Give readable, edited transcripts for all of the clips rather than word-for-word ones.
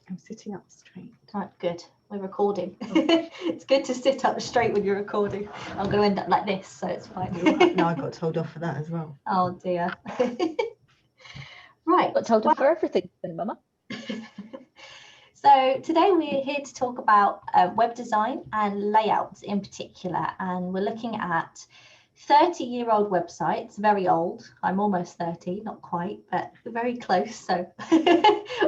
I'm sitting up straight. Right, good. We're recording. It's good to sit up straight when you're recording. I'm going to end up like this, so it's fine. No, I got told off for that as well. Oh dear. Right. Got told off for everything, Mama. So today we're here to talk about web design and layouts in particular, and we're looking at 30-year-old websites, very old. I'm almost 30, not quite, but very close, so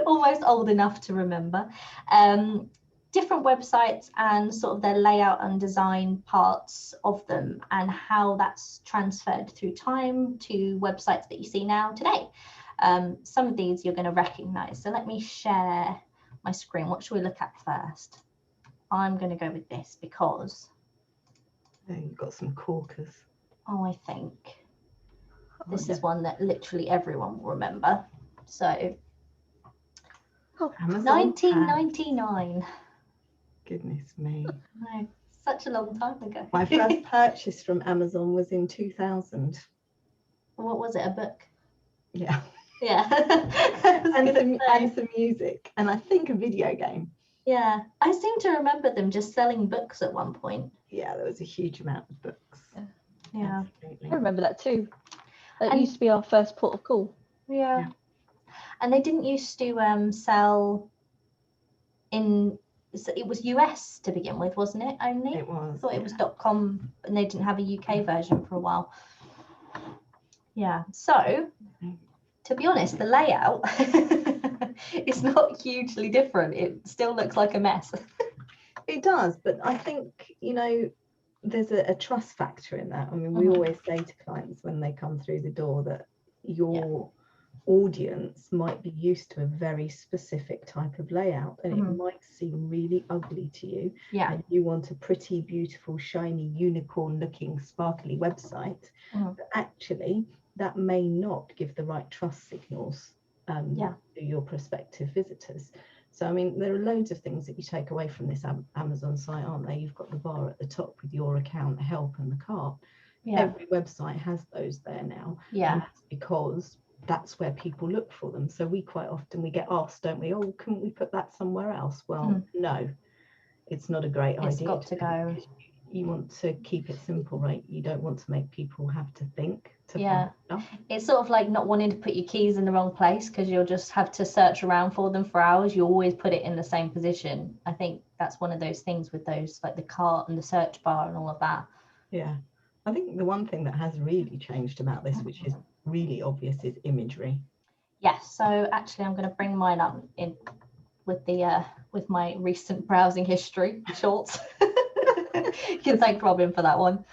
almost old enough to remember. Different websites and sort of their layout and design parts of them, and how that's transferred through time to websites that you see now today. Some of these you're going to recognize. So let me share my screen. What should we look at first? I'm going to go with this because You've got some corkers. I think this is one that literally everyone will remember. So Amazon 1999. Goodness me. No, such a long time ago. My first purchase from Amazon was in 2000. What was it, a book? Yeah. Yeah. and some music, and I think a video game. Yeah, I seem to remember them just selling books at one point. Yeah, there was a huge amount of books. Yeah. Absolutely. I remember that too. That And- used to be our first port of call. Yeah. And they didn't used to sell in, it was US to begin with, wasn't it, only? It was. I thought it was .com, and they didn't have a UK version for a while. Yeah, so to be honest, the layout is not hugely different. It still looks like a mess. It does, but I think, there's a trust factor in that. I mean, we always say to clients when they come through the door that your audience might be used to a very specific type of layout, and it might seem really ugly to you. Yeah. And you want a pretty, beautiful, shiny, unicorn-looking, sparkly website. But actually, that may not give the right trust signals to your prospective visitors. So, I mean, there are loads of things that you take away from this Amazon site, aren't there? You've got the bar at the top with your account, help, and the cart. Yeah. Every website has those there now. Yeah. And that's because that's where people look for them. So we quite often, we get asked, don't we, oh, couldn't we put that somewhere else? Well, no, it's not a great idea. It's got to go. You want to keep it simple, right? You don't want to make people have to think to Yeah. find stuff. It's sort of like not wanting to put your keys in the wrong place because you'll just have to search around for them for hours. You always put it in the same position. I think that's one of those things with those, like the cart and the search bar and all of that. Yeah. I think the one thing that has really changed about this, which is really obvious, is imagery. Yes. So actually, I'm going to bring mine up in with the with my recent browsing history shorts. You can thank Robin for that one.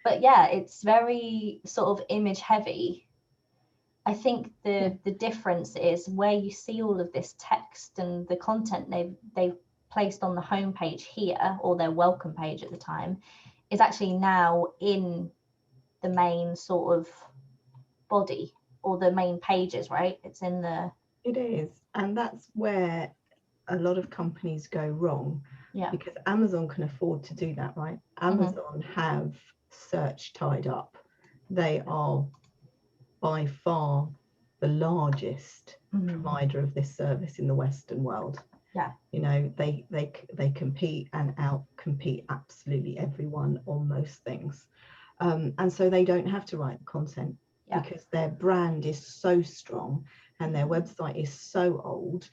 But yeah, it's very sort of image heavy. I think the difference is where you see all of this text and the content they've placed on the homepage here, or their welcome page at the time, is actually now in the main sort of body or the main pages, right? It's in the... It is. And that's where a lot of companies go wrong. Yeah. Because Amazon can afford to do that, right? Amazon have search tied up. They are by far the largest provider of this service in the Western world. Yeah. They compete and out-compete absolutely everyone on most things. And so they don't have to write the content because their brand is so strong and their website is so old.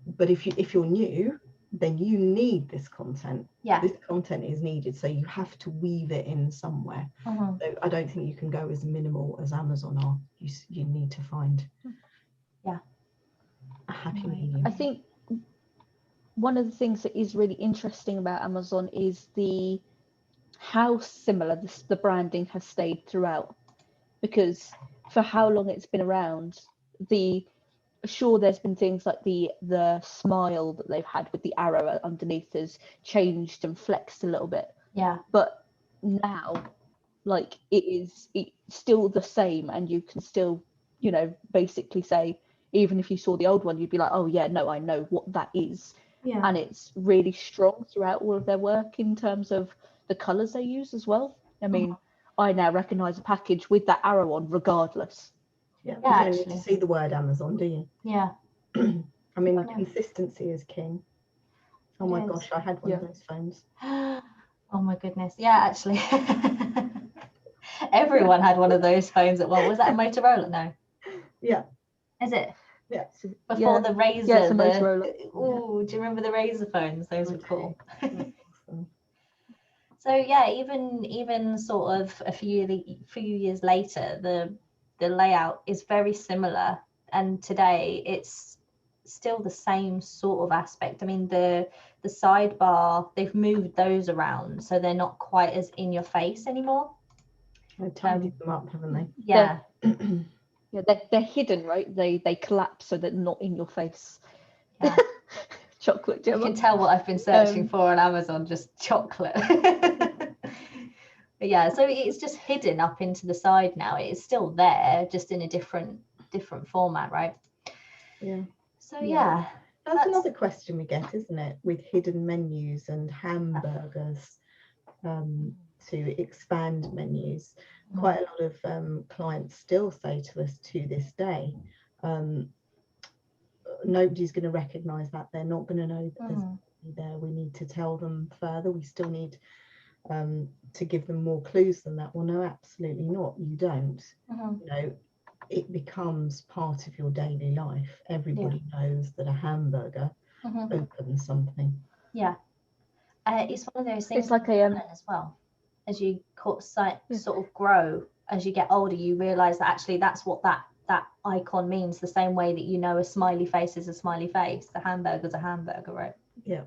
But if you're new, then you need this content. Yeah. This content is needed, so you have to weave it in somewhere. So I don't think you can go as minimal as Amazon are. You need to find a happy medium. I think one of the things that is really interesting about Amazon is how similar the branding has stayed throughout, because for how long it's been around, sure, there's been things like the smile that they've had with the arrow underneath has changed and flexed a little bit. Yeah. But now, like, it's still the same, and you can still, basically say, even if you saw the old one, you'd be like, oh yeah, no, I know what that is. Yeah. And it's really strong throughout all of their work in terms of the colours they use as well. I mean, I now recognise a package with that arrow on regardless. Yeah, Yeah, you don't need to see the word Amazon, do you? Yeah. I mean, Nice. consistency is king. Oh my gosh, I had one of those phones. Oh my goodness. Yeah, actually. Everyone had one of those phones at one. Was that a Motorola? No. Yeah. Is it? Yeah. Before the Razor. Yeah, it's a Motorola. Oh, do you remember the Razor phones? Those were cool. Awesome. So yeah, even sort of a few years later, the layout is very similar, and today it's still the same sort of aspect. I mean, the sidebar, they've moved those around, so they're not quite as in your face anymore. They tidied them up, haven't they? Yeah. Yeah, they're hidden, right? They collapse so they're not in your face. Yeah. Chocolate You Gemma. can tell what I've been searching for on Amazon, just chocolate. But yeah, so it's just hidden up into the side now. It is still there, just in a different format, right? Yeah. So yeah. That's another question we get, isn't it? With hidden menus and hamburgers, to expand menus. Quite a lot of clients still say to us to this day, nobody's going to recognize that. They're not going to know that there's something there. We need to tell them further. We still need to give them more clues than that. Well, no, absolutely not. You don't. You know, it becomes part of your daily life. Everybody knows that a hamburger opens something. Yeah. It's one of those things. It's like a as well. As you sort of grow, as you get older, you realise that actually that's what that icon means. The same way that you know a smiley face is a smiley face, the hamburger's a hamburger, right? Yeah.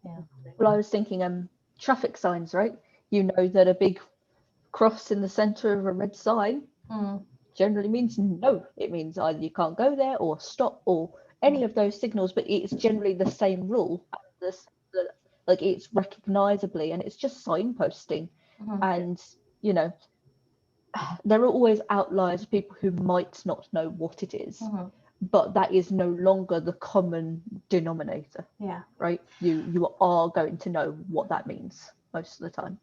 Yeah. Well, I was thinking traffic signs, right? You know that a big cross in the centre of a red sign generally means no. It means either you can't go there or stop or any of those signals, but it's generally the same rule. Like it's recognisably, and it's just signposting. And you know, there are always outliers, people who might not know what it is, but that is no longer the common denominator. Yeah. Right? You are going to know what that means most of the time.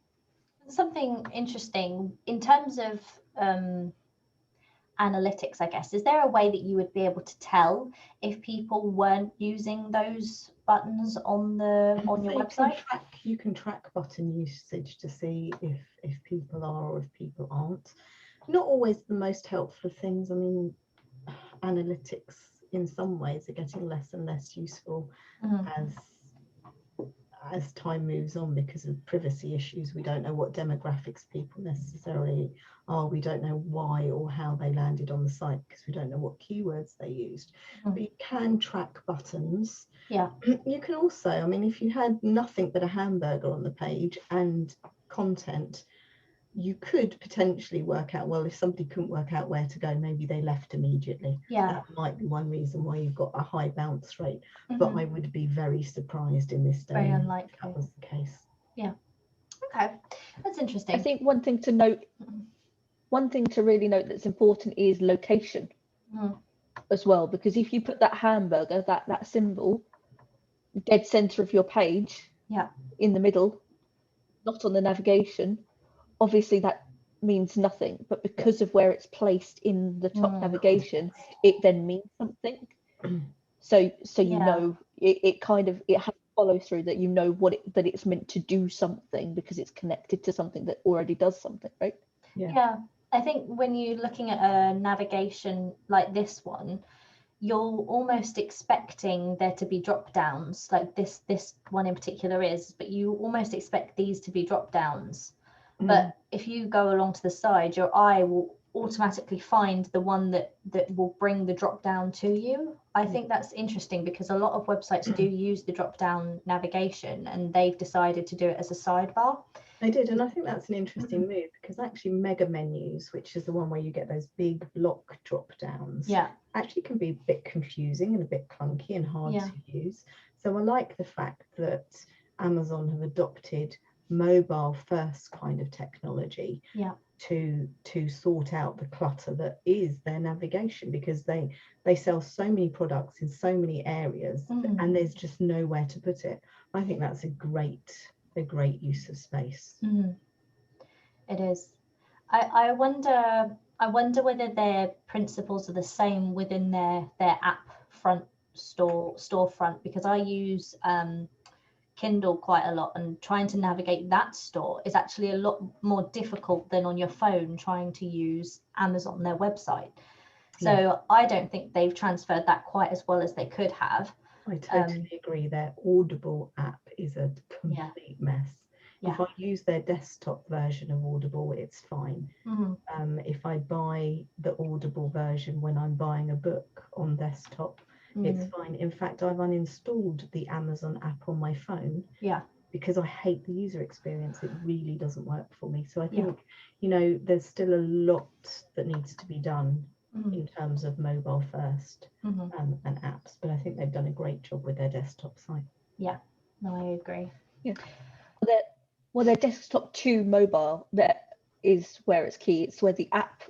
Something interesting in terms of analytics, I guess. Is there a way that you would be able to tell if people weren't using those buttons on your website? You can track button usage to see if people are or if people aren't. Not always the most helpful things. I mean, analytics in some ways are getting less and less useful as time moves on because of privacy issues. We don't know what demographics people necessarily are. We don't know why or how they landed on the site because we don't know what keywords they used. But you can track buttons. Yeah. You can also, I mean, if you had nothing but a hamburger on the page and content, you could potentially work out, well, if somebody couldn't work out where to go, maybe they left immediately. Yeah. That might be one reason why you've got a high bounce rate. But I would be very surprised in this day very unlikely if that was the case. Yeah. Okay, that's interesting. I think one thing to really note that's important is location as well, because if you put that hamburger, that symbol, dead center of your page, in the middle, not on the navigation, obviously that means nothing, but because of where it's placed in the top navigation, it then means something. So you know, it kind of, it has to follow through that you know that it's meant to do something because it's connected to something that already does something, right? Yeah. I think when you're looking at a navigation like this one, you're almost expecting there to be drop downs, like this one in particular is, but you almost expect these to be drop downs. But if you go along to the side, your eye will automatically find the one that will bring the drop down to you. I think that's interesting because a lot of websites do use the drop down navigation, and they've decided to do it as a sidebar. They did, and I think that's an interesting move because actually mega menus, which is the one where you get those big block drop downs, actually can be a bit confusing and a bit clunky and hard to use. So I like the fact that Amazon have adopted mobile first kind of technology to sort out the clutter that is their navigation, because they sell so many products in so many areas and there's just nowhere to put it. I think that's a great use of space. It is. I wonder whether their principles are the same within their app front storefront, because I use Kindle quite a lot, and trying to navigate that store is actually a lot more difficult than on your phone trying to use Amazon, their website. So I don't think they've transferred that quite as well as they could have. I totally agree. Their Audible app is a complete mess. If I use their desktop version of Audible, it's fine. If I buy the Audible version when I'm buying a book on desktop, it's fine. In fact, I've uninstalled the Amazon app on my phone because I hate the user experience. It really doesn't work for me. So I think, you know, there's still a lot that needs to be done in terms of mobile first and apps, but I think they've done a great job with their desktop site. No, I agree. Well, their desktop to mobile, that is where it's key. It's where the app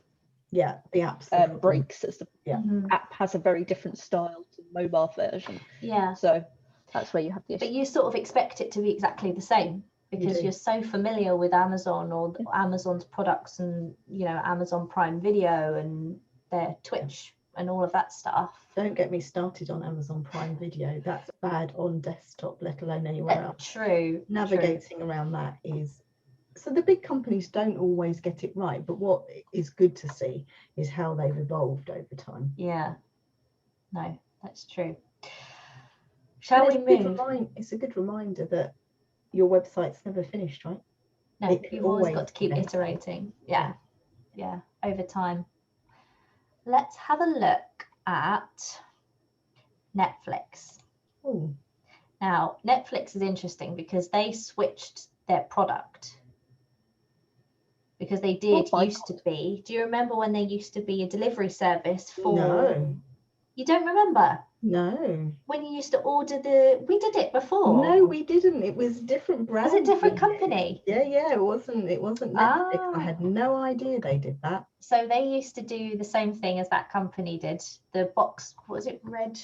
the apps breaks, as the app has a very different style to the mobile version. So that's where you have the issue. But you sort of expect it to be exactly the same, because you're so familiar with Amazon or Amazon's products, and you know, Amazon Prime Video and their Twitch and all of that stuff. Don't get me started on Amazon Prime Video. That's bad on desktop, let alone anywhere else. Navigating around that is, so the big companies don't always get it right, but what is good to see is how they've evolved over time. No, that's true. Shall we move? It's a good reminder that your website's never finished, right? No, you've always got to keep iterating. Over time. Let's have a look at Netflix. Now, Netflix is interesting because they switched their product. Because they did used to be. Do you remember when they used to be a delivery service for? No. You don't remember? No. When you used to order we did it before. No, we didn't. It was different brand. Was it different company? Yeah, it wasn't Netflix. I had no idea they did that. So they used to do the same thing as that company did. The box, what was it? Red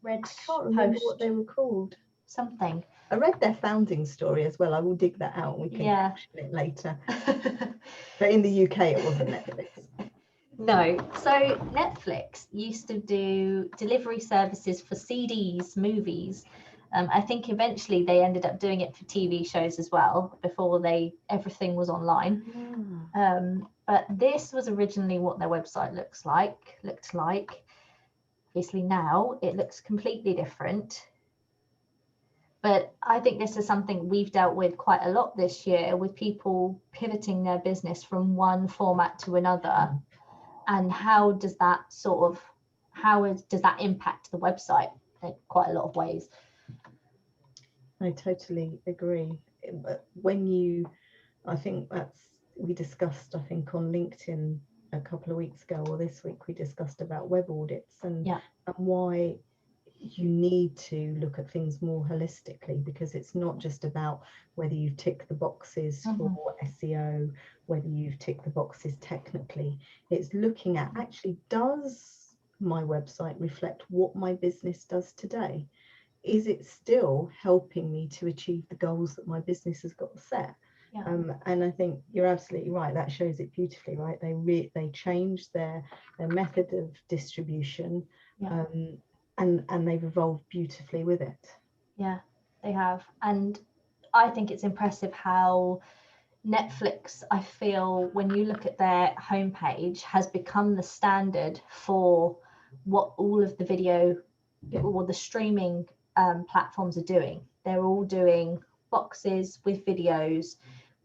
I can't remember what they were called. Something. I read their founding story as well. I will dig that out and we can caption it later. But in the UK it wasn't Netflix. No, so Netflix used to do delivery services for CDs, movies. I think eventually they ended up doing it for TV shows as well before everything was online. But this was originally what their website looked like. Obviously now it looks completely different. But I think this is something we've dealt with quite a lot this year, with people pivoting their business from one format to another. And how does that does that impact the website in quite a lot of ways? I totally agree. But I think we discussed, I think on LinkedIn a couple of weeks ago, or this week, we discussed about web audits and why you need to look at things more holistically, because it's not just about whether you tick the boxes for SEO, whether you've ticked the boxes technically. It's looking at, actually, does my website reflect what my business does today? Is it still helping me to achieve the goals that my business has got set? And I think you're absolutely right. That shows it beautifully, right? They changed their method of distribution, and they've evolved beautifully with it. Yeah, they have. And I think it's impressive how Netflix, I feel, when you look at their homepage, has become the standard for what all of the video or the streaming platforms are doing. They're all doing boxes with videos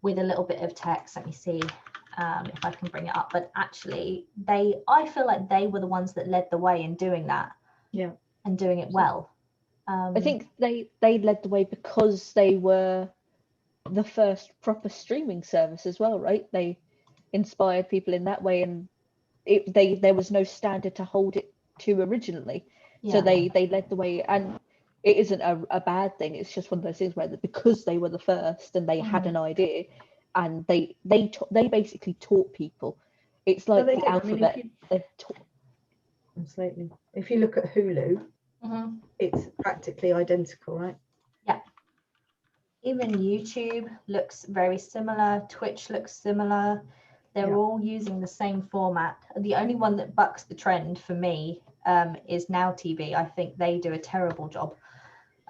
with a little bit of text. Let me see if I can bring it up. But actually, I feel like they were the ones that led the way in doing that. And doing it well. I think they led the way because they were the first proper streaming service as well, right? They inspired people in that way, and there was no standard to hold it to originally. So they led the way, and it isn't a bad thing. It's just one of those things where because they were the first and they had an idea, and they basically taught people. It's like the alphabet. Absolutely. If you look at Hulu, it's practically identical, right? Even YouTube looks very similar. Twitch looks similar. They're all using the same format. The only one that bucks the trend for me is Now TV. I think they do a terrible job.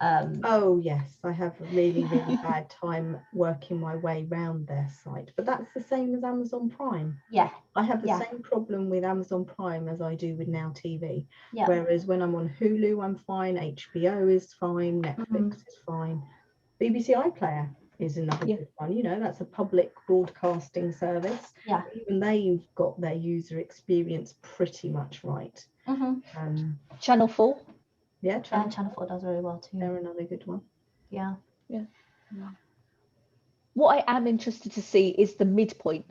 Oh yes, I have a really bad time working my way around their site, but that's the same as Amazon Prime. Yeah, I have the same problem with Amazon Prime as I do with Now TV. yeah. Whereas when I'm on Hulu, I'm fine, HBO is fine, Netflix is fine. BBC iPlayer is another good one. You know, that's a public broadcasting service. Yeah. Even they've got their user experience pretty much right. Channel 4. Yeah, Channel 4 does very well too. They're another good one. Yeah. What I am interested to see is the midpoint.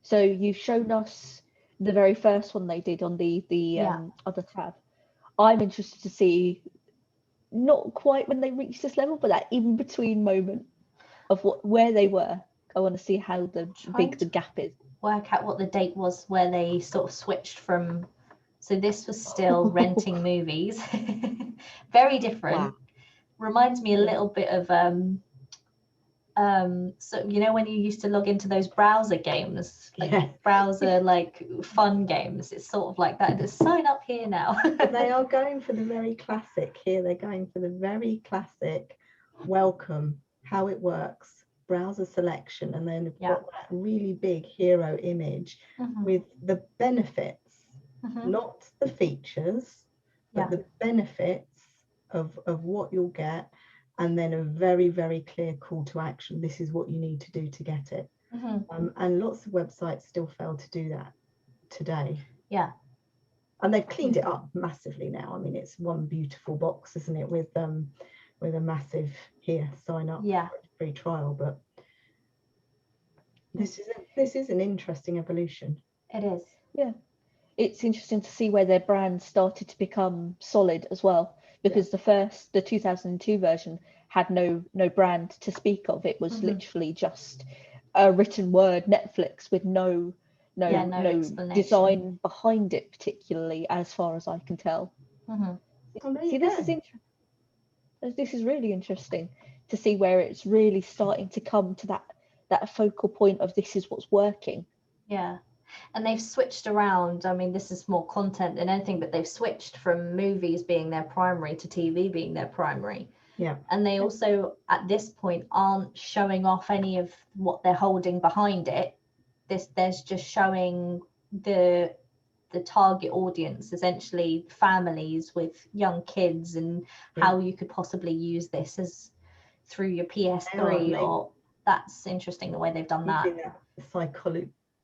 So you've shown us the very first one they did on the other tab. I'm interested to see, not quite when they reach this level, but that in between moment of where they were. I want to see how big the gap is. Work out what the date was where they sort of switched from. So this was still renting movies. Very different. Wow. Reminds me a little bit of so you know when you used to log into those browser games, like browser like fun games, it's sort of like that. Just sign up here now. They are going for the very classic here. They're going for the very classic welcome, how it works, browser selection, and then got that really big hero image with the benefits, not the features, but the benefits of what you'll get, and then a very, very clear call to action. This is what you need to do to get it. And lots of websites still fail to do that today. Yeah. And they've cleaned it up massively now. I mean, it's one beautiful box, isn't it, with a massive here, sign up for a free trial. But this is an interesting evolution. It is. Yeah. It's interesting to see where their brand started to become solid as well, because the 2002 version had no brand to speak of. It was literally just a written word, Netflix, with no design behind it, particularly, as far as I can tell. See, this is really interesting to see where it's really starting to come to that focal point of this is what's working. Yeah. And they've switched around. I mean, this is more content than anything, but they've switched from movies being their primary to TV being their primary. Yeah. And they also, at this point, aren't showing off any of what they're holding behind it. There's just showing the target audience, essentially families with young kids, and how you could possibly use this as through your PS3. Or that's interesting the way they've done that.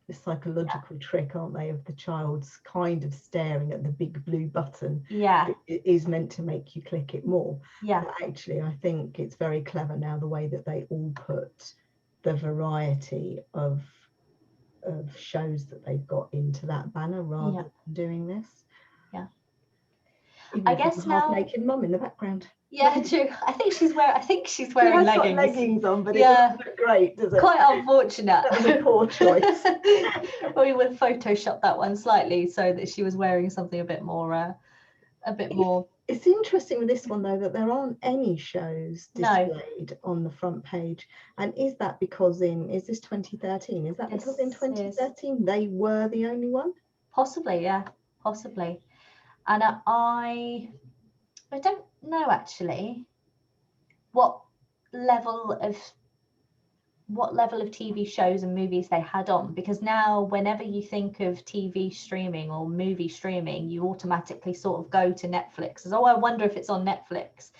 The psychological trick, aren't they, of the child's kind of staring at the big blue button. It is meant to make you click it more. But actually, I think it's very clever now the way that they all put the variety of shows that they've got into that banner rather than doing this. Even I guess now half-naked mum in the background. Yeah, true. I think she's wearing leggings. Got leggings on, but it doesn't look great, does it? Quite unfortunate. That was a poor choice. We would Photoshop that one slightly so that she was wearing something a bit more. It's interesting with this one though that there aren't any shows displayed on the front page. And is that because is this 2013? Is that because in 2013 they were the only one? Possibly, yeah, possibly. And I don't know actually what level of TV shows and movies they had on, because now whenever you think of TV streaming or movie streaming, you automatically sort of go to Netflix as, I wonder if it's on Netflix.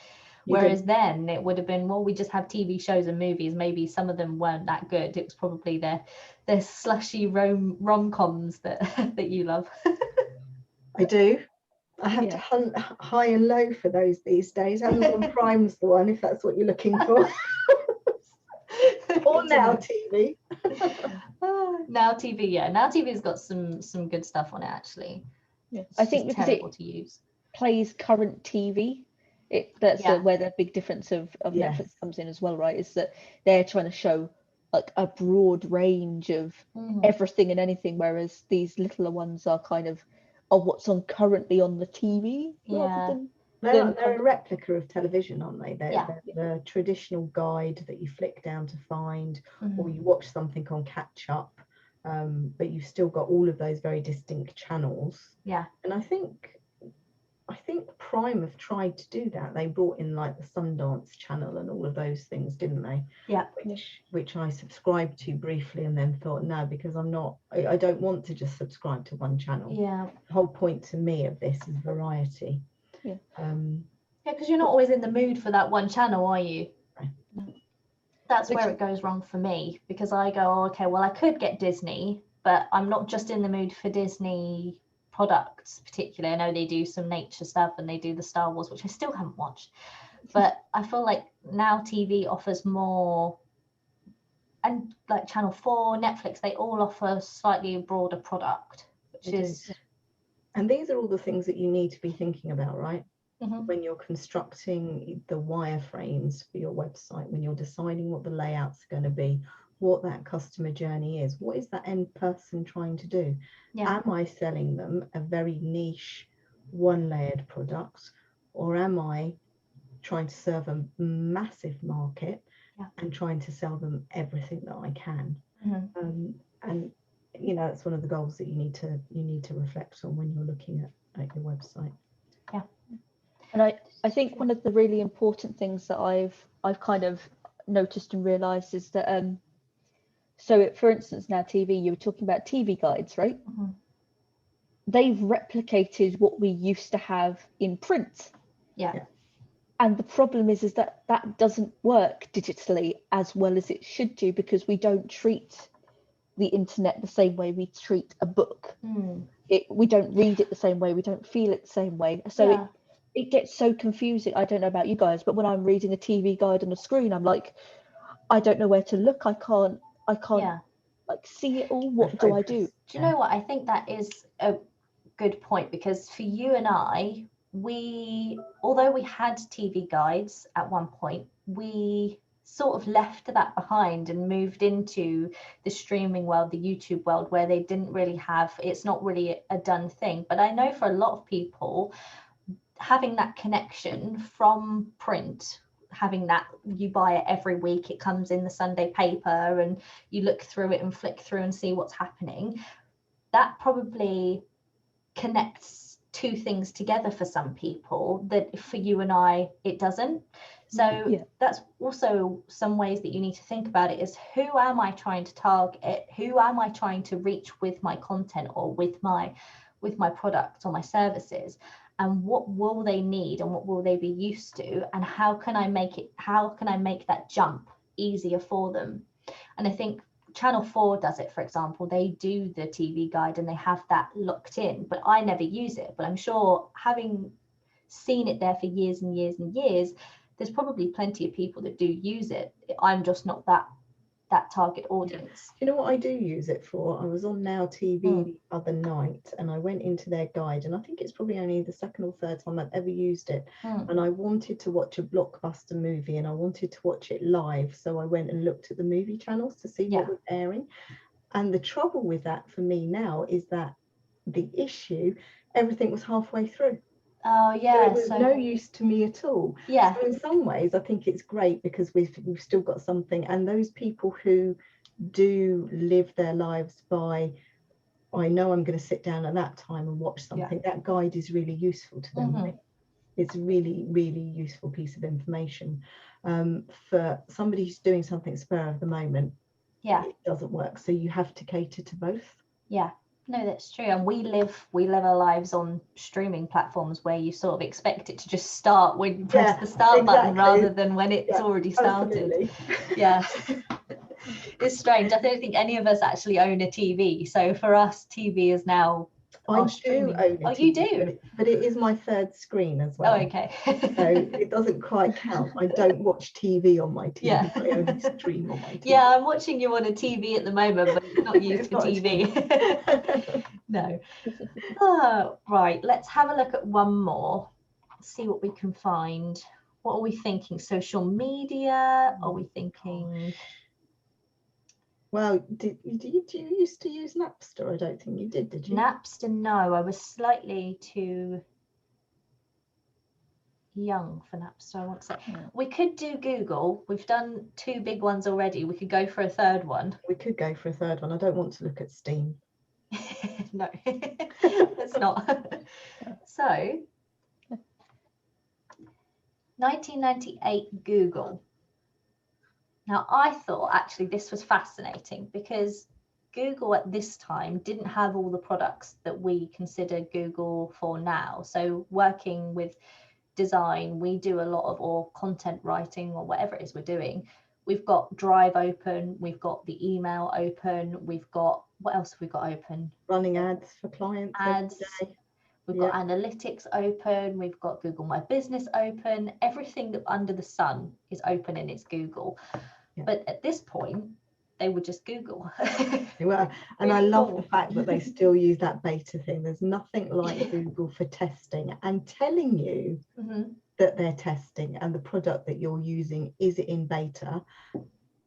Whereas then it would have been, well, we just have TV shows and movies. Maybe some of them weren't that good. It was probably their slushy rom-coms that you love. I do. I have to hunt high and low for those these days. Amazon Prime's the one, if that's what you're looking for. Or Now TV. Now TV, yeah. Now TV's got some good stuff on it actually. Yeah. I think because terrible to use. Plays current TV. That's where the big difference of Netflix comes in as well, right? Is that they're trying to show like a broad range of everything and anything, whereas these littler ones are kind of what's on currently on the TV. They're a replica of television, aren't they? They're the traditional guide that you flick down to find, or you watch something on catch up, but you've still got all of those very distinct channels. Yeah. And I think Prime have tried to do that. They brought in like the Sundance channel and all of those things, didn't they? Yeah. Which I subscribed to briefly and then thought, no, because I don't want to just subscribe to one channel. Yeah. The whole point to me of this is variety. Yeah. Because you're not always in the mood for that one channel, are you? Right. That's where it goes wrong for me, because I go, oh, okay, well, I could get Disney, but I'm not just in the mood for Disney products particularly. I know they do some nature stuff and they do the Star Wars, which I still haven't watched, but I feel like Now TV offers more, and like Channel 4, Netflix, they all offer slightly broader product, which is... And these are all the things that you need to be thinking about, right? Mm-hmm. When you're constructing the wireframes for your website, when you're deciding what the layouts are going to be, what that customer journey is, what is that end person trying to do? Yeah. Am I selling them a very niche, one-layered product, or am I trying to serve a massive market and trying to sell them everything that I can? Mm-hmm. And you know, it's one of the goals that you need to reflect on when you're looking at your website. Yeah. And I think one of the really important things that I've kind of noticed and realized is that so for instance, Now TV, you were talking about TV guides, right? Mm-hmm. They've replicated what we used to have in print. Yeah. And the problem is that doesn't work digitally as well as it should do, because we don't treat the internet the same way we treat a book. We don't read it the same way, we don't feel it the same way. So it gets so confusing. I don't know about you guys, but when I'm reading a TV guide on a screen, I'm like, I don't know where to look. I can't like see it all. What do I do? Do you know what? I think that is a good point, because for you and I, although we had TV guides at one point, we sort of left that behind and moved into the streaming world, the YouTube world, where they didn't really have, it's not really a done thing. But I know for a lot of people, having that connection from print, having that, you buy it every week, it comes in the Sunday paper and you look through it and flick through and see what's happening, that probably connects two things together for some people that for you and I it doesn't. So that's also some ways that you need to think about it, is who am I trying to target, who am I trying to reach with my content or with my products or my services, and what will they need and what will they be used to, and how can I make that jump easier for them. And I think Channel 4 does it, for example. They do the TV guide and they have that locked in, but I never use it. But I'm sure, having seen it there for years and years and years, there's probably plenty of people that do use it. I'm just not that target audience. You know what I do use it for? I was on Now TV the other night and I went into their guide, and I think it's probably only the second or third time I've ever used it. And I wanted to watch a blockbuster movie and I wanted to watch it live, so I went and looked at the movie channels to see what was airing. And the trouble with that for me now is that the issue, everything was halfway through. Oh yeah, so it was no use to me at all. Yeah. So in some ways I think it's great, because we've still got something, and those people who do live their lives by, I know I'm going to sit down at that time and watch something, that guide is really useful to them. Right? It's a really, really useful piece of information. For somebody who's doing something spur of the moment, it doesn't work, so you have to cater to both. No, that's true. And we live our lives on streaming platforms where you sort of expect it to just start when you press the start button, rather than when it's already started. It's strange. I don't think any of us actually own a TV. So for us, TV is now I do own it. Oh, you do? But it is my third screen as well. Oh, okay. So it doesn't quite count. I don't watch TV on my TV. I only stream on my TV. Yeah, I'm watching you on a TV at the moment, but it's not used for TV. No. Oh, right, let's have a look at one more. See what we can find. What are we thinking? Social media? Are we thinking... Well, did you used to use Napster? I don't think you did you? Napster, no. I was slightly too young for Napster, I want to say. We could do Google. We've done 2 big ones already. We could go for a third one. We could go for a third one. I don't want to look at Steam. No, let's not. So 1998 Google. Now, I thought actually this was fascinating because Google at this time didn't have all the products that we consider Google for now. So working with design, we do a lot of, or content writing or whatever it is we're doing. We've got Drive open, we've got the email open, we've got, what else have we got open? Running ads for clients. Ads. We've got analytics open, we've got Google My Business open, everything that under the sun is open and it's Google. Yeah. But at this point, they were just Google. They were. And really I love the fact that they still use that beta thing. There's nothing like Google for testing and telling you that they're testing and the product that you're using is in beta.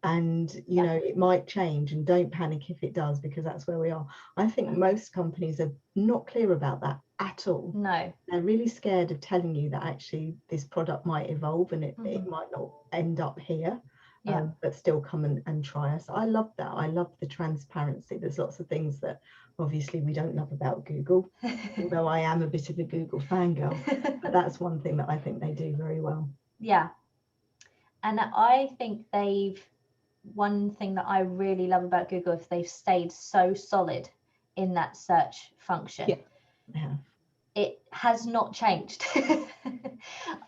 And, you know, it might change, and don't panic if it does, because that's where we are. I think most companies are not clear about that at all. No. They're really scared of telling you that actually this product might evolve and it might not end up here. But still come and try us. I love that. I love the transparency. There's lots of things that obviously we don't love about Google, although I am a bit of a Google fangirl. But that's one thing that I think they do very well. Yeah. And I think one thing that I really love about Google is they've stayed so solid in that search function. Yeah. It has not changed.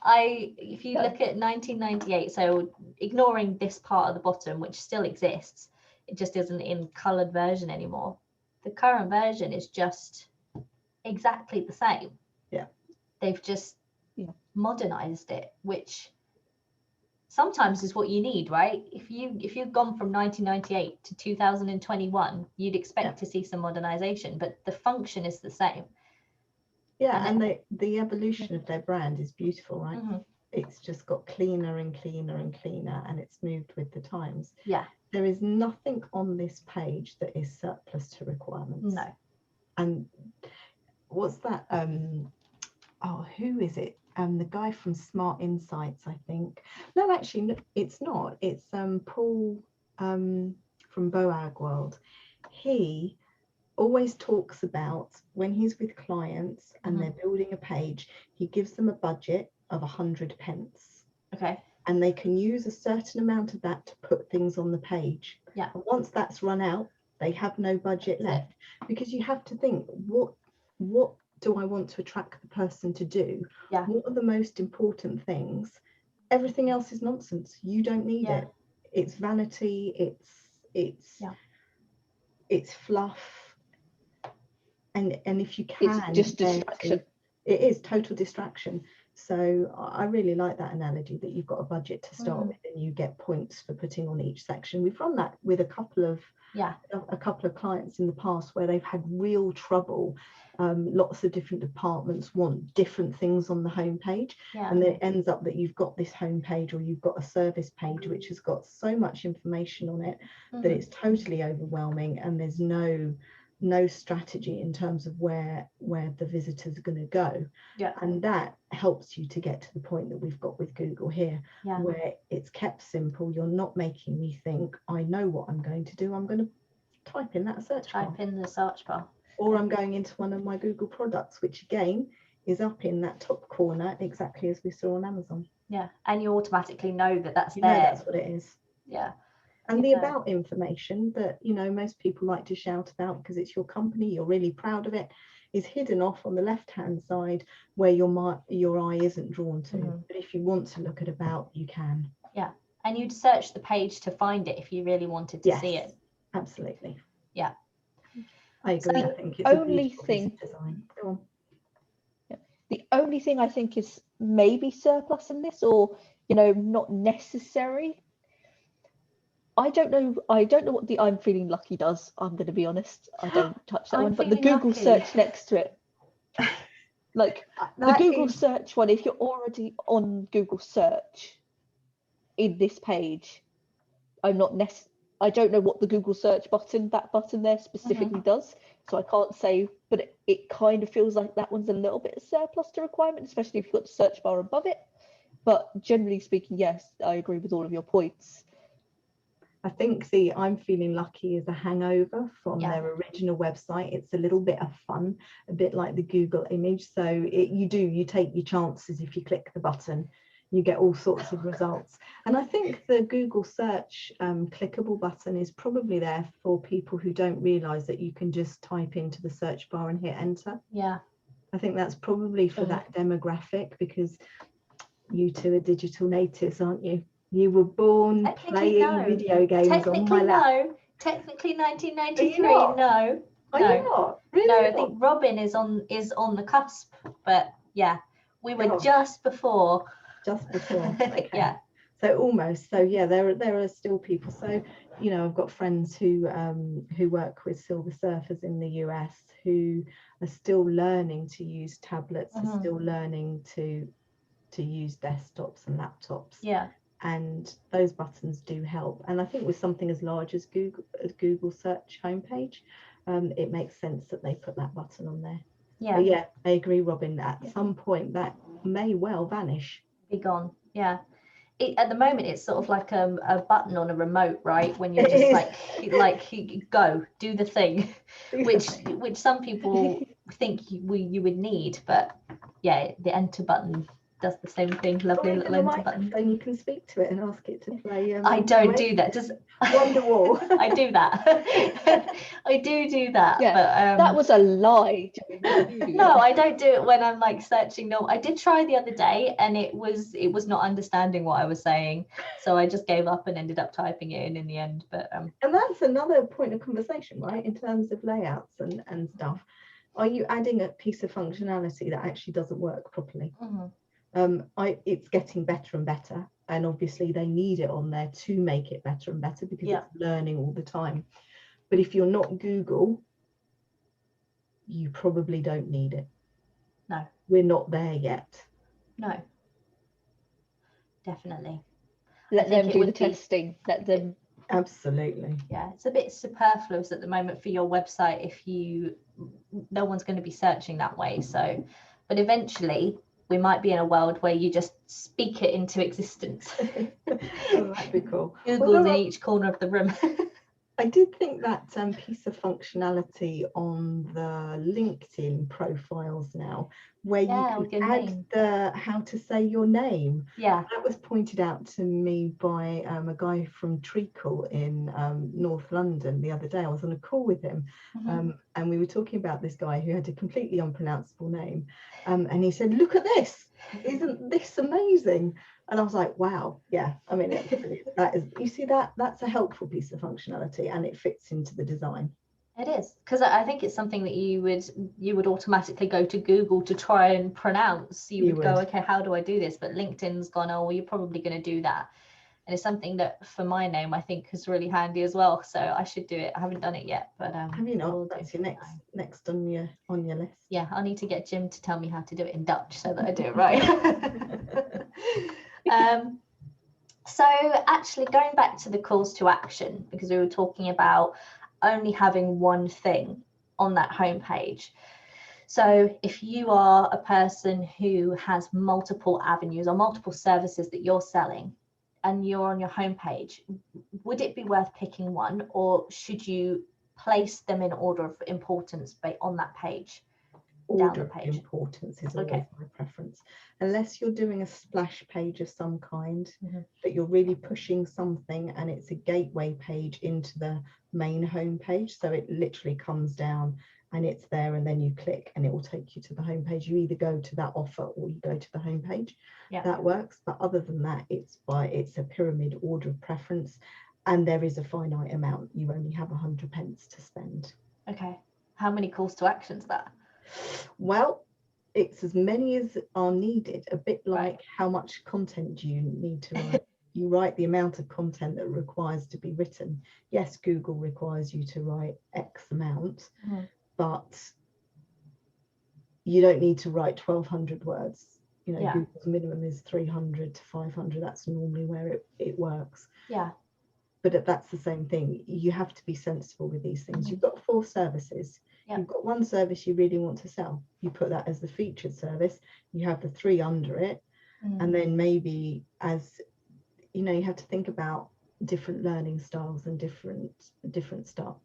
If you look at 1998, so ignoring this part of the bottom, which still exists, it just isn't in colored version anymore. The current version is just exactly the same. Yeah. They've just modernized it, which sometimes is what you need, right? If you've gone from 1998 to 2021, you'd expect to see some modernization, but the function is the same. Yeah, and the evolution of their brand is beautiful, right? It's just got cleaner and cleaner and cleaner, and it's moved with the times. Yeah. There is nothing on this page that is surplus to requirements. No. And what's that? Who is it? The guy from Smart Insights, I think. No, actually, no, it's not. It's Paul from Boag World. He always talks about when he's with clients and they're building a page, he gives them a budget of 100 pence. Okay. And they can use a certain amount of that to put things on the page. Yeah. And once that's run out, they have no budget left, because you have to think, what do I want to attract the person to do? Yeah. What are the most important things? Everything else is nonsense. You don't need it. It's vanity. It's fluff. And if you can, it's just distraction. It is total distraction. So I really like that analogy that you've got a budget to start with and you get points for putting on each section. We've run that with a couple of clients in the past where they've had real trouble. Lots of different departments want different things on the homepage, and then it ends up that you've got this homepage or you've got a service page which has got so much information on it that it's totally overwhelming, and there's no strategy in terms of where the visitors are going to go. And that helps you to get to the point that we've got with Google here, where it's kept simple. You're not making me think, I know what I'm going to do. I'm going to type in that search bar. Type in the search bar. Or I'm going into one of my Google products, which again is up in that top corner, exactly as we saw on Amazon. Yeah, and you automatically know that that's you there. Know that's what it is. Yeah. And the about information that, you know, most people like to shout about because it's your company, you're really proud of it, is hidden off on the left-hand side where your eye isn't drawn to. But if you want to look at about, you can. Yeah, and you'd search the page to find it if you really wanted to see it. Absolutely. Yeah. I agree. So I think it's only a beautiful thing. piece of design. Go on. The only thing I think is maybe surplus in this, or not necessary. I don't know what the I'm feeling lucky does. I'm going to be honest. I don't touch that one, but the Google lucky. search next to it, like the Google search one. If you're already on Google search in this page, I don't know what the Google search button there specifically does, so I can't say, but it kind of feels like that one's a little bit of surplus to requirement, especially if you've got the search bar above it. But generally speaking, yes, I agree with all of your points. I think the I'm feeling lucky is a hangover from their original website. It's a little bit of fun, a bit like the Google image. So you take your chances if you click the button. You get all sorts of results. And I think the Google search clickable button is probably there for people who don't realize that you can just type into the search bar and hit enter. Yeah. I think that's probably for that demographic, because you two are digital natives, aren't you? You were born playing video games on my lap. No. Technically 1993, no. Are you not? Really? No, I think Robin is on the cusp, but yeah, we were just before. Okay. Yeah. So almost. So yeah, there are still people. So, you know, I've got friends who work with Silver Surfers in the US who are still learning to use tablets, are still learning to use desktops and laptops. Yeah. And those buttons do help. And I think with something as large as Google search homepage, it makes sense that they put that button on there. Yeah. But yeah, I agree, Robin. At some point, that may well vanish. Be gone. Yeah. At the moment, it's sort of like a button on a remote, right? When you're just like go do the thing, which some people think you would need, but yeah, the enter button does the same thing. Lovely little enter button. Then you can speak to it and ask it to play. I don't do that. Just Wonderwall. I do that. I do that. Yeah, but that was a lie. No, I don't do it when I'm like searching. No, I did try the other day, and it was not understanding what I was saying, so I just gave up and ended up typing it in the end. But and that's another point of conversation, right? In terms of layouts and stuff. Are you adding a piece of functionality that actually doesn't work properly? It's getting better and better, and obviously they need it on there to make it better and better, because it's learning all the time. But if you're not Google, you probably don't need it. No, we're not there yet. No, definitely. Let them do the testing. Let them. Absolutely. Yeah, it's a bit superfluous at the moment for your website if no one's going to be searching that way. So, but eventually we might be in a world where you just speak it into existence. Oh, that'd be cool. Google's in each corner of the room. I did think that piece of functionality on the LinkedIn profiles now, where you can add the how to say your name. Yeah. That was pointed out to me by a guy from Treacle in North London the other day. I was on a call with him, and we were talking about this guy who had a completely unpronounceable name. And he said, "Look at this. Isn't this amazing?" And I was like, wow, yeah. I mean, that is, you see, that's a helpful piece of functionality, and it fits into the design. It is, because I think it's something that you would automatically go to Google to try and pronounce. You would go, okay, how do I do this? But LinkedIn's gone, oh, well, you're probably going to do that. And it's something that for my name, I think is really handy as well. So I should do it. I haven't done it yet, but have you not? That's your next on your list. Yeah, I need to get Jim to tell me how to do it in Dutch so that I do it right. So actually going back to the calls to action, because we were talking about only having one thing on that homepage. So if you are a person who has multiple avenues or multiple services that you're selling and you're on your homepage, would it be worth picking one, or should you place them in order of importance on that page? Order of importance is always my preference, unless you're doing a splash page of some kind, that you're really pushing something and it's a gateway page into the main home page, so it literally comes down and it's there, and then you click and it will take you to the home page. You either go to that offer or you go to the home page. That works. But other than that, it's a pyramid order of preference, and there is a finite amount. You only have 100 pence to spend. Okay, how many calls to actions that? Well, it's as many as are needed, a bit like how much content you need to write. You write the amount of content that requires to be written. Yes, Google requires you to write X amount, but you don't need to write 1,200 words. You know, Google's minimum is 300 to 500. That's normally where it works. Yeah. But that's the same thing. You have to be sensible with these things. You've got 4 services. You've got one service you really want to sell. You put that as the featured service. You have the 3 under it. And then maybe, as you know, you have to think about different learning styles and different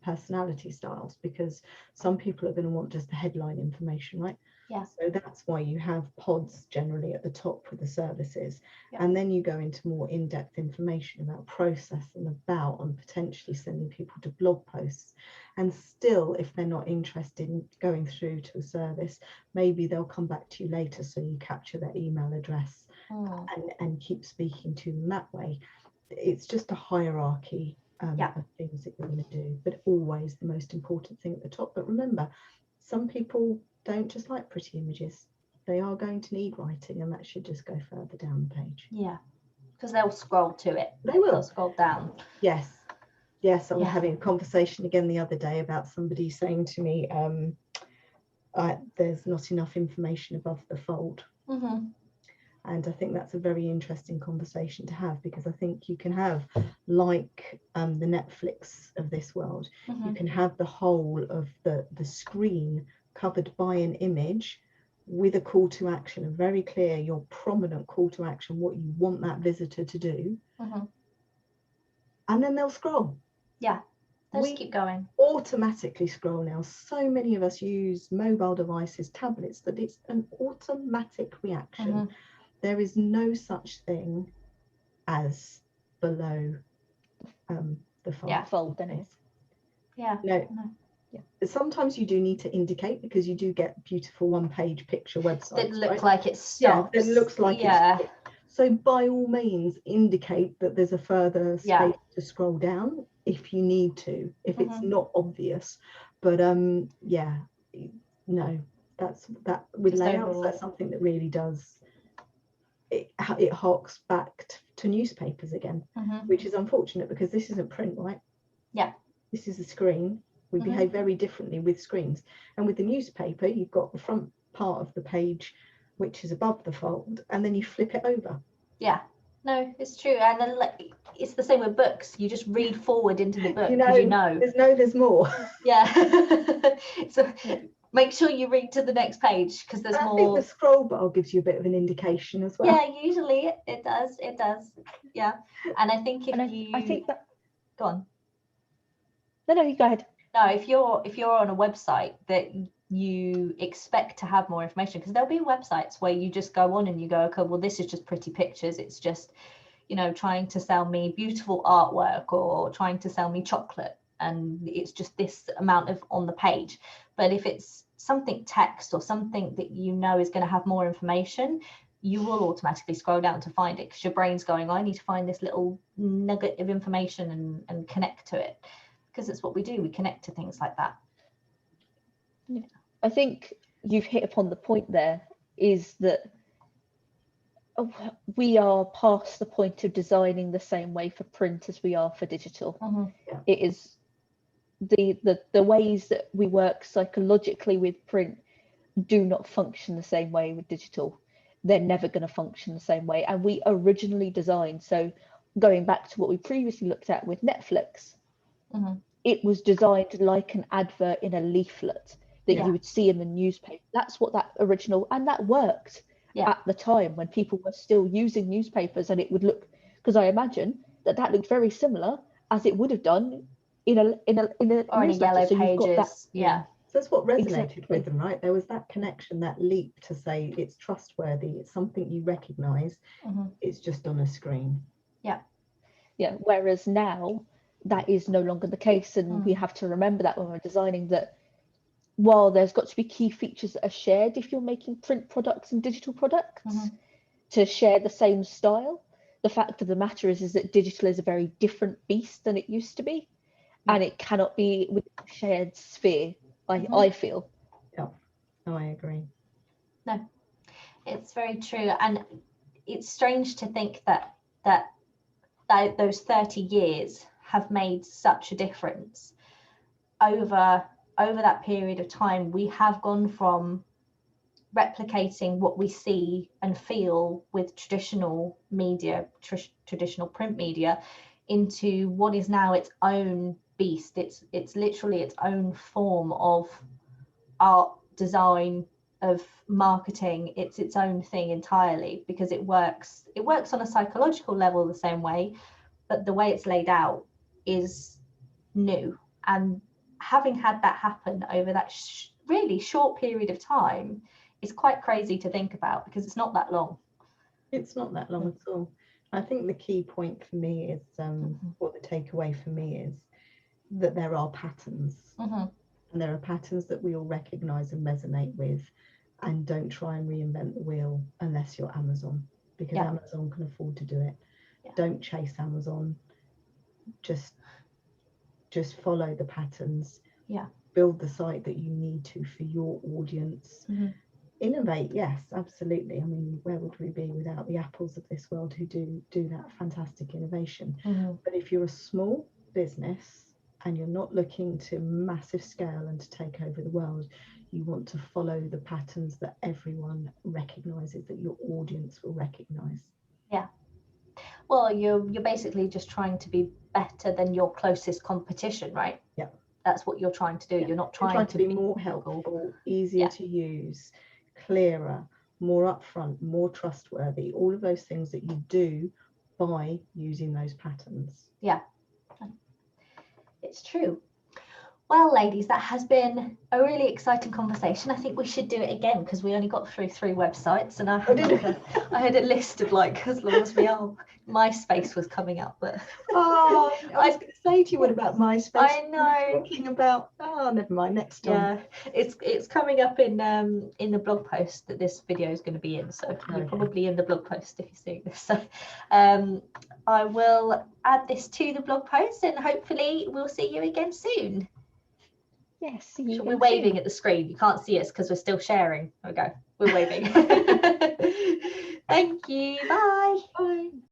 personality styles, because some people are going to want just the headline information, right? Yeah. So that's why you have pods generally at the top with the services. Yeah. And then you go into more in-depth information about process and about and potentially sending people to blog posts. And still, if they're not interested in going through to a service, maybe they'll come back to you later, so you capture their email address and keep speaking to them that way. It's just a hierarchy of things that you're going to do, but always the most important thing at the top. But remember, some people don't just like pretty images. They are going to need writing, and that should just go further down the page. Yeah, because they'll scroll to it. They will. They'll scroll down. Yes. I was having a conversation again the other day about somebody saying to me, there's not enough information above the fold. And I think that's a very interesting conversation to have, because I think you can have, like the Netflix of this world, you can have the whole of the screen covered by an image with a call to action, a very clear, your prominent call to action, what you want that visitor to do. And then they'll scroll. Yeah, they'll just keep going. Automatically scroll now. So many of us use mobile devices, tablets, that it's an automatic reaction. There is no such thing as below the fold. Yeah, fold, Yeah. No. Yeah. Sometimes you do need to indicate, because you do get beautiful one-page picture websites that look like it stops. Yeah, it looks like it's. So by all means, indicate that there's a further space to scroll down if you need to, if it's not obvious. But no, that's with just layouts. Overall. That's something that really does. It harks back to newspapers again, which is unfortunate, because this isn't print, right? Yeah. This is a screen. We behave very differently with screens. And with the newspaper, you've got the front part of the page, which is above the fold, and then you flip it over. Yeah. No, it's true. And then it's the same with books. You just read forward into the book, because there's more. Yeah. So make sure you read to the next page, because there's more. I think the scroll bar gives you a bit of an indication as well. Yeah, usually it does. Yeah. And I think I think that. Go on. No, you go ahead. No, if you're on a website that you expect to have more information, because there'll be websites where you just go on and you go, okay, well, this is just pretty pictures. It's just, trying to sell me beautiful artwork, or trying to sell me chocolate, and it's just this amount of on the page. But if it's something text or something that is going to have more information, you will automatically scroll down to find it, because your brain's going, I need to find this little nugget of information and connect to it, because it's what we do. We connect to things like that. Yeah. I think you've hit upon the point there, is that we are past the point of designing the same way for print as we are for digital. Yeah. It is the ways that we work psychologically with print do not function the same way with digital. They're never going to function the same way. And we originally designed, so going back to what we previously looked at with Netflix, it was designed like an advert in a leaflet that you would see in the newspaper. That's what that original, and that worked at the time when people were still using newspapers, and it would look, because I imagine that looked very similar as it would have done in a or in a yellow so pages. So that's what resonated with them, right? There was that connection, that leap to say it's trustworthy, it's something you recognize, it's just on a screen. Whereas now that is no longer the case, and we have to remember that when we're designing, that while there's got to be key features that are shared if you're making print products and digital products to share the same style, the fact of the matter is that digital is a very different beast than it used to be, and it cannot be with a shared sphere. I feel. Yeah, no, I agree. No, it's very true, and it's strange to think that those 30 years have made such a difference. Over that period of time, we have gone from replicating what we see and feel with traditional media, traditional print media, into what is now its own beast. It's literally its own form of art, design, of marketing. It's its own thing entirely, because it works on a psychological level the same way, but the way it's laid out is new. And having had that happen over that really short period of time, it's quite crazy to think about because it's not that long. It's not that long at all. I think the key point for me is, what the takeaway for me is, that there are patterns. And there are patterns that we all recognise and resonate with, and don't try and reinvent the wheel unless you're Amazon, because Amazon can afford to do it. Don't chase Amazon. Just follow the patterns. Build the site that you need to for your audience. Innovate, yes, absolutely. I mean, where would we be without the Apples of this world who do that fantastic innovation? But if you're a small business and you're not looking to massive scale and to take over the world, you want to follow the patterns that everyone recognizes, that your audience will recognize. Well, you're basically just trying to be better than your closest competition, right? That's what you're trying to do. You're not trying to be more helpful, easier to use, clearer, more upfront, more trustworthy, all of those things that you do by using those patterns. It's true. Well, ladies, that has been a really exciting conversation. I think we should do it again because we only got through 3 websites, and I had a list of like as long as we are. MySpace was coming up, but I was going to say to you, what about MySpace? I know. Talking about never mind. Next time. It's coming up in the blog post that this video is going to be in. So you're probably in the blog post if you're seeing this. So I will add this to the blog post, and hopefully we'll see you again soon. Yes, see you. We're waving at the screen. You can't see us because we're still sharing. There we go. We're waving. Thank you. Bye. Bye.